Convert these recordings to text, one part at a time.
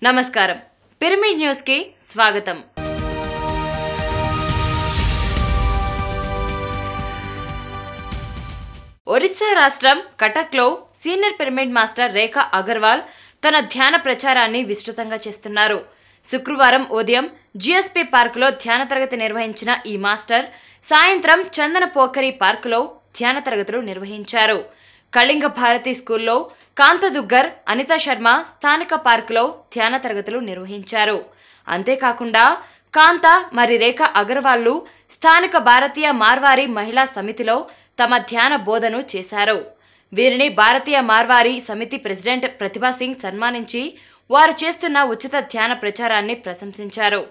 నమస్కారం. Pyramid news కి స్వాగతం. ఒరిస్సా రాష్ట్రం కటక్లో సీనియర్ పిరమిడ్ మాస్టర్ రేఖా అగర్వాల్ తన ధ్యాన ప్రచారాన్ని విస్తృతంగా చేస్తున్నారు. శుక్రవారం ఉదయం జిఎస్పి పార్కులో ధ్యాన తరగతి నిర్వహించిన ఈ మాస్టర్ సాయంత్రం చందన పోఖరి పార్కులో ధ్యాన తరగతులు నిర్వహించారు. కళింగ భారతి స్కూల్లో కాంత దుగ్గర్, అనితా శర్మ స్థానిక పార్కులో ధ్యాన తరగతులు నిర్వహించారు. అంతేకాకుండా కాంత మరి రేఖా అగర్వాల్లు స్థానిక భారతీయ మార్వారి మహిళా సమితిలో తమ ధ్యాన బోధను చేశారు. వీరిని భారతీయ మార్వారి సమితి ప్రెసిడెంట్ ప్రతిభా సింగ్ సన్మానించి వారు చేస్తున్న ఉచిత ధ్యాన ప్రచారాన్ని ప్రశంసించారు.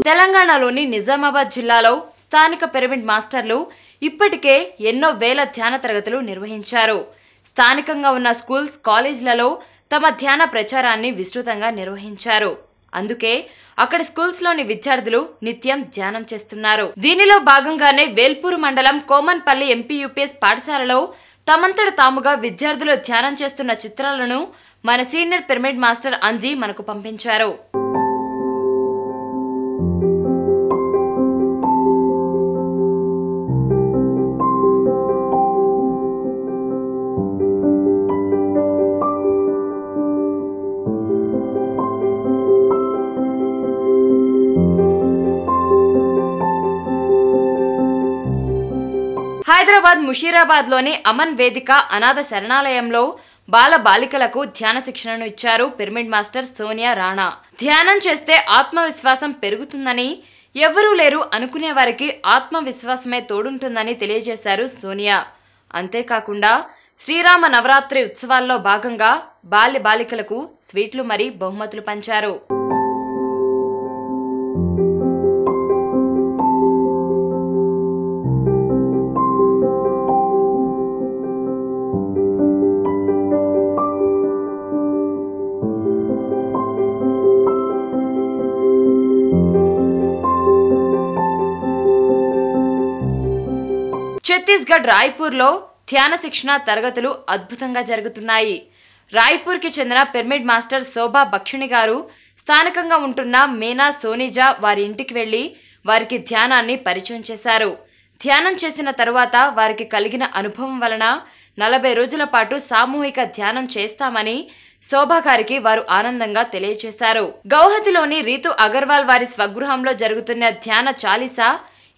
తెలంగాణలోని నిజామాబాద్ జిల్లాలో స్థానిక పిరమిడ్ మాస్టర్లు ఇప్పటికే ఎన్నో వేల ధ్యాన తరగతులు నిర్వహించారు. స్థానికంగా ఉన్న స్కూల్స్, కాలేజీలలో తమ ధ్యాన ప్రచారాన్ని విస్తృతంగా నిర్వహించారు. అందుకే అక్కడి స్కూల్స్లోని విద్యార్థులు నిత్యం ధ్యానం చేస్తున్నారు. దీనిలో భాగంగానే వేల్పూర్ మండలం కోమన్పల్లి ఎంపీయూపీఎస్ పాఠశాలలో తమంతట తాముగా విద్యార్థులు ధ్యానం చేస్తున్న చిత్రాలను మన సీనియర్ పిరమిడ్ మాస్టర్ అంజీ మనకు పంపించారు. హైదరాబాద్ ముషీరాబాద్లోని అమన్ వేదిక అనాథ శరణాలయంలో బాల బాలికలకు ధ్యాన శిక్షణను ఇచ్చారు పిరమిడ్ మాస్టర్ సోనియా రాణా. ధ్యానం చేస్తే ఆత్మవిశ్వాసం పెరుగుతుందని, ఎవరూ లేరు అనుకునే వారికి ఆత్మవిశ్వాసమే తోడుంటుందని తెలియజేశారు సోనియా. అంతేకాకుండా శ్రీరామ నవరాత్రి ఉత్సవాల్లో భాగంగా బాల్య బాలికలకు స్వీట్లు మరి బహుమతులు పంచారు. ఛత్తీస్గఢ్ రాయ్పూర్లో ధ్యాన శిక్షణ తరగతులు అద్భుతంగా జరుగుతున్నాయి. రాయ్పూర్కి చెందిన పిరమిడ్ మాస్టర్ శోభా బక్షిణి గారు స్థానికంగా ఉంటున్న మీనా సోనిజా వారి ఇంటికి వెళ్లి వారికి ధ్యానాన్ని పరిచయం చేశారు. ధ్యానం చేసిన తరువాత వారికి కలిగిన అనుభవం వలన 40 రోజుల పాటు సామూహిక ధ్యానం చేస్తామని శోభా గారికి వారు ఆనందంగా తెలియజేశారు. గౌహతిలోని రీతు అగర్వాల్ వారి స్వగృహంలో జరుగుతున్న ధ్యాన చాలీసా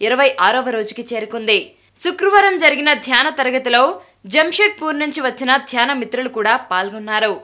26వ రోజుకి చేరుకుంది. శుక్రవారం జరిగిన ధ్యాన తరగతిలో జంషెడ్పూర్ నుంచి వచ్చిన ధ్యాన మిత్రులు కూడా పాల్గొన్నారు.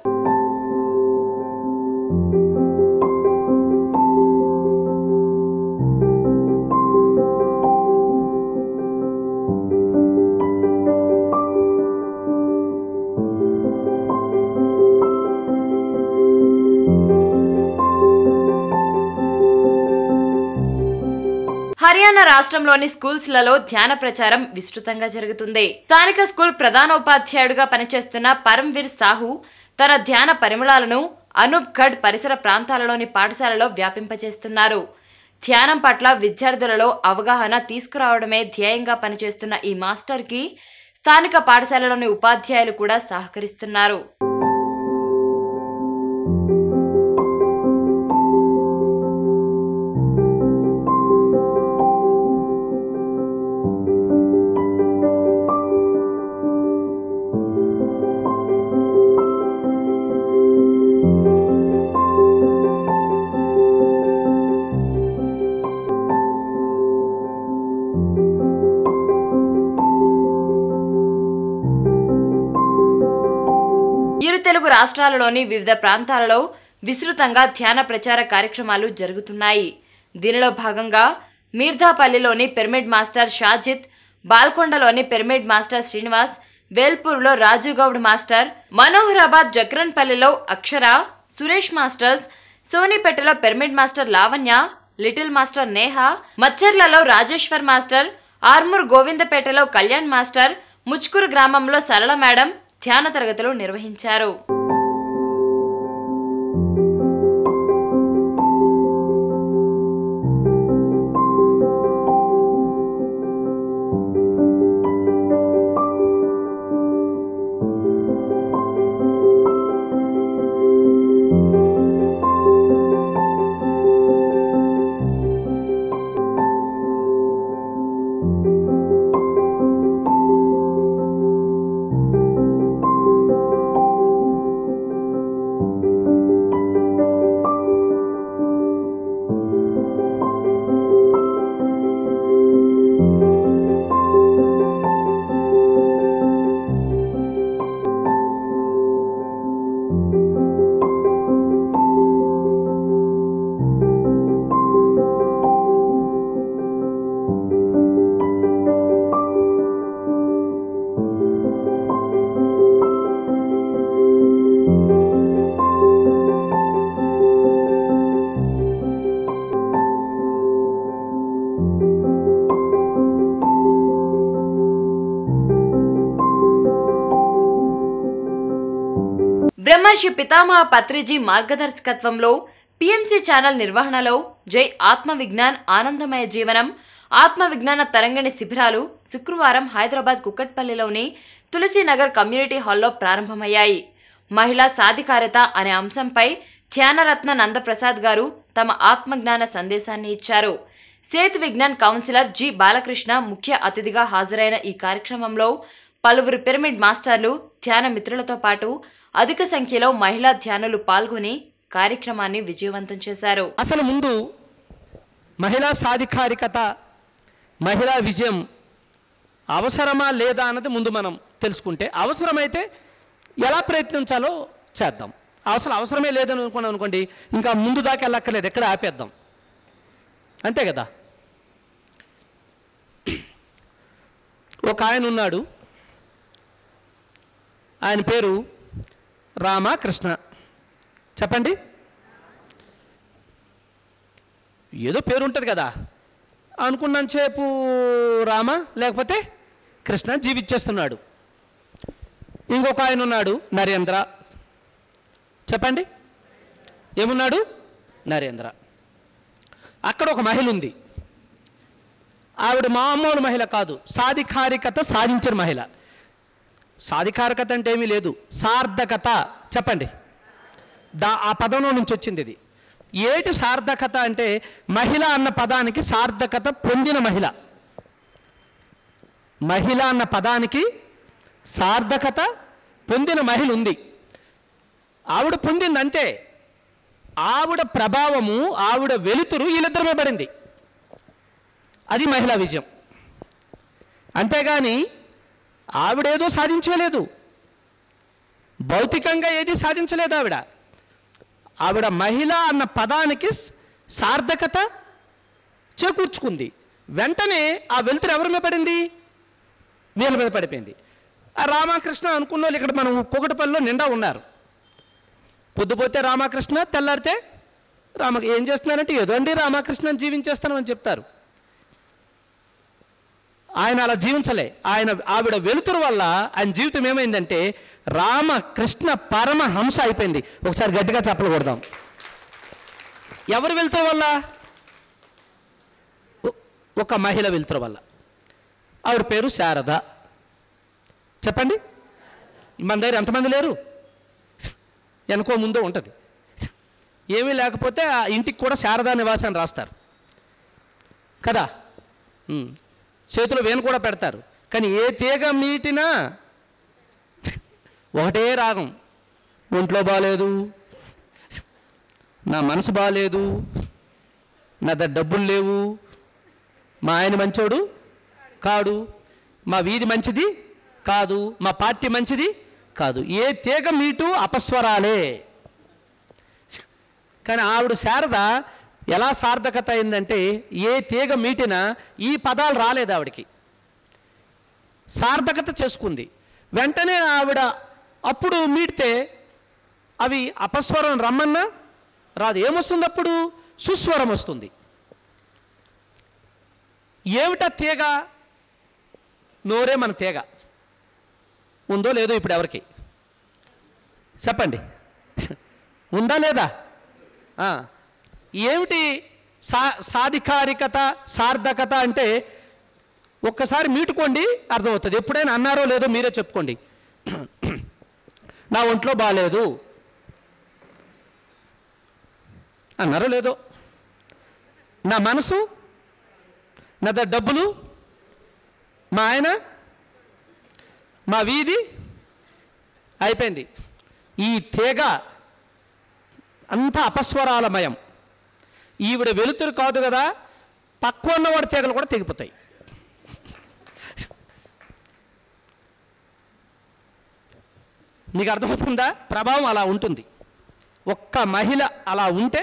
హర్యానా రాష్ట్రంలోని స్కూల్స్లలో ధ్యాన ప్రచారం విస్తృతంగా జరుగుతుంది. స్థానిక స్కూల్ ప్రధానోపాధ్యాయుడిగా పనిచేస్తున్న పరమ్వీర్ సాహు తన ధ్యాన పరిమళాలను అనూప్గఢ్ పరిసర ప్రాంతాలలోని పాఠశాలలో వ్యాపింపచేస్తున్నారు. ధ్యానం పట్ల విద్యార్థులలో అవగాహన తీసుకురావడమే ధ్యేయంగా పనిచేస్తున్న ఈ మాస్టర్కి స్థానిక పాఠశాలలోని ఉపాధ్యాయులు కూడా సహకరిస్తున్నారు. రాష్ట్రాలలోని వివిధ ప్రాంతాలలో విస్తృతంగా ధ్యాన ప్రచార కార్యక్రమాలు జరుగుతున్నాయి. దీనిలో భాగంగా మీర్ధాపల్లిలోని పిరమిడ్ మాస్టర్ షాజిద్, బాల్కొండలోని పిరమిడ్ మాస్టర్ శ్రీనివాస్, వేల్పూర్లో రాజుగౌడ్ మాస్టర్, మనోహరాబాద్ జక్రన్పల్లిలో అక్షర, సురేష్ మాస్టర్స్, సోనిపేటలో pyramid master Lavanya, little master Neha, మచ్చర్లలో రాజేశ్వర్ మాస్టర్, ఆర్మూర్ గోవిందపేటలో కళ్యాణ్ మాస్టర్, ముచ్కూరు గ్రామంలో సరళ మేడం ధ్యాన తరగతులు నిర్వహించారు. బ్రహ్మర్షి పితామహ పత్రిజీ మార్గదర్శకత్వంలో పిఎంసి ఛానల్ నిర్వహణలో జై ఆత్మ విజ్ఞాన్ ఆనందమయ జీవనం ఆత్మ విజ్ఞాన తరంగిణి శిబిరాలు శుక్రవారం హైదరాబాద్ కుక్కట్పల్లిలోని తులసీనగర్ కమ్యూనిటీ హాల్లో ప్రారంభమయ్యాయి. మహిళా సాధికారత అనే అంశంపై ధ్యానరత్న నందప్రసాద్ గారు తమ ఆత్మజ్ఞాన సందేశాన్ని ఇచ్చారు. సేతు విజ్ఞాన్ కౌన్సిలర్ జి బాలకృష్ణ ముఖ్య అతిథిగా హాజరైన ఈ కార్యక్రమంలో పలువురు పిరమిడ్ మాస్టర్లు, ధ్యాన మిత్రులతో పాటు అధిక సంఖ్యలో మహిళా ధ్యానులు పాల్గొని కార్యక్రమాన్ని విజయవంతం చేశారు. అసలు ముందు మహిళా సాధికారికత, మహిళా విజయం అవసరమా లేదా అన్నది ముందు మనం తెలుసుకుంటే, అవసరమైతే ఎలా ప్రయత్నించాలో చేద్దాం. అసలు అవసరమే లేదని అనుకున్నాం అనుకోండి, ఇంకా ముందు దాకా వెళ్ళక్కర్లేదు, ఎక్కడ ఆపేద్దాం, అంతే కదా. ఒక ఆయన ఉన్నాడు, ఆయన పేరు రామకృష్ణ. చెప్పండి, ఏదో పేరు ఉంటుంది కదా, అనుకున్నంతసేపు రామ లేకపోతే కృష్ణ జీవించేస్తున్నాడు. ఇంకొక ఆయన ఉన్నాడు నరేంద్ర. చెప్పండి, ఏమున్నాడు? నరేంద్ర. అక్కడ ఒక మహిళ ఉంది, ఆవిడ మామూలు మహిళ కాదు, సాధికారికత సాధించిన మహిళ. సాధికారికత అంటే ఏమీ లేదు, సార్థకత. చెప్పండి, ఆ పదంలో నుంచి వచ్చింది ఇది. ఏటి సార్థకత అంటే మహిళ అన్న పదానికి సార్థకత పొందిన మహిళ. మహిళ అన్న పదానికి సార్థకత పొందిన మహిళ ఉంది. ఆవిడ పొందిందంటే ఆవిడ ప్రభావము, ఆవిడ వెలుతురు వీళ్ళిద్దరిమే పడింది. అది మహిళా విజయం. అంతేగాని ఆవిడేదో సాధించలేదు, భౌతికంగా ఏది సాధించలేదు. ఆవిడ మహిళ అన్న పదానికి సార్థకత చేకూర్చుకుంది. వెంటనే ఆ వెలుతురు ఎవరి మీద పడింది? వీళ్ళ మీద పడిపోయింది. ఆ రామకృష్ణ అనుకున్న వాళ్ళు ఇక్కడ మనం కూకటపల్లిలో నిండా ఉన్నారు. పొద్దుపోతే రామకృష్ణ, తెల్లారితే ఏం చేస్తున్నారంటే ఏదో అండి రామకృష్ణని జీవించేస్తానని చెప్తారు. ఆయన అలా జీవించలే. ఆవిడ వెలుతురు వల్ల ఆయన జీవితం ఏమైందంటే రామకృష్ణ పరమహంస అయిపోయింది. ఒకసారి గట్టిగా చప్పలు కొడదాం. ఎవరు వెలుతురు వల్ల? ఒక మహిళ వెలుతురు వల్ల. ఆవిడ పేరు శారద. చెప్పండి, మన దగ్గర ఎంతమంది లేరు? వెనుకో ముందో ఉంటుంది. ఏమీ లేకపోతే ఆ ఇంటికి కూడా శారదా నివాసం అని రాస్తారు కదా. చేతిలో వేను కూడా పెడతారు. కానీ ఏ తీగ మీటినా ఒకటే రాగం. ఒంట్లో బాగాలేదు, నా మనసు బాగాలేదు, నా దగ్గర డబ్బులు లేవు, మా ఆయన మంచోడు కాడు, మా వీధి మంచిది కాదు, మా పార్టీ మంచిది కాదు. ఏ తీగ మీటు అపస్వరాలే. కానీ ఆవిడ శారద ఎలా సార్థకత అయిందంటే ఏ తీగ మీటినా ఈ పదాలు రాలేదు ఆవిడికి, సార్థకత చేసుకుంది. వెంటనే ఆవిడ అప్పుడు మీటితే అవి అపస్వరం రమ్మన్నా రాదు. ఏమొస్తుంది అప్పుడు? సుస్వరం వస్తుంది. ఏమిటా తీగ? నోరే మన తీగ. ఉందో లేదో ఇప్పుడు ఎవరికి చెప్పండి, ఉందా లేదా? ఏమిటి సాధికారికత సార్థకత అంటే ఒక్కసారి మీటుకోండి అర్థమవుతుంది. ఎప్పుడైనా అన్నారో లేదో మీరే చెప్పుకోండి. నా ఒంట్లో బాగాలేదు అన్నారో లేదో, నా మనసు, నా డబ్బులు, మా ఆయన, మా వీధి, అయిపోయింది. ఈ తీగ అంతా అపస్వరాలమయం. ఈవిడ వెలుతురు కాదు కదా, పక్క ఉన్నవాడి తీగలు కూడా తెగిపోతాయి. నీకు అర్థమవుతుందా? ప్రభావం అలా ఉంటుంది. ఒక్క మహిళ అలా ఉంటే,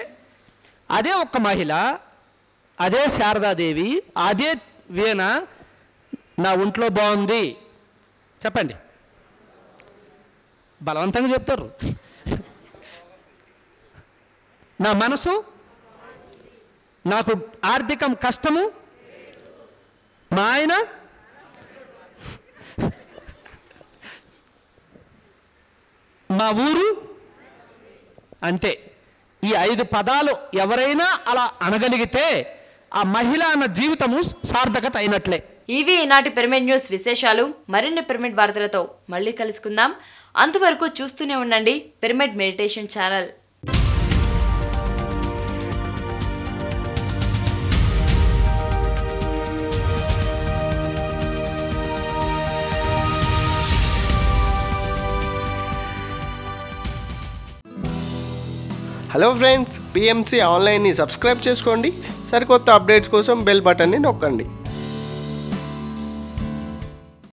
అదే ఒక్క మహిళ, అదే శారదాదేవి, అదే వీణ నా ఒంట్లో బాగుంది చెప్పండి, బలవంతంగా చెప్తారు. నా మనసు, నాకు ఆర్థికం కష్టము, మా ఆయన, మా ఊరు, అంతే. ఈ 5 పదాలు ఎవరైనా అలా అనగలిగితే ఆ మహిళ అన్న జీవితము సార్థకత అయినట్లే. ఇవి ఈనాటి పిరమిడ్ న్యూస్ విశేషాలు. మరిన్ని పిరమిడ్ వార్తలతో మళ్ళీ కలుసుకుందాం. అంతవరకు చూస్తూనే ఉండండి pyramid meditation channel. Hello friends, PMC ఆన్లైన్ని సబ్స్క్రైబ్ చేసుకోండి. సరికొత్త అప్డేట్స్ కోసం బెల్ బటన్ని నొక్కండి.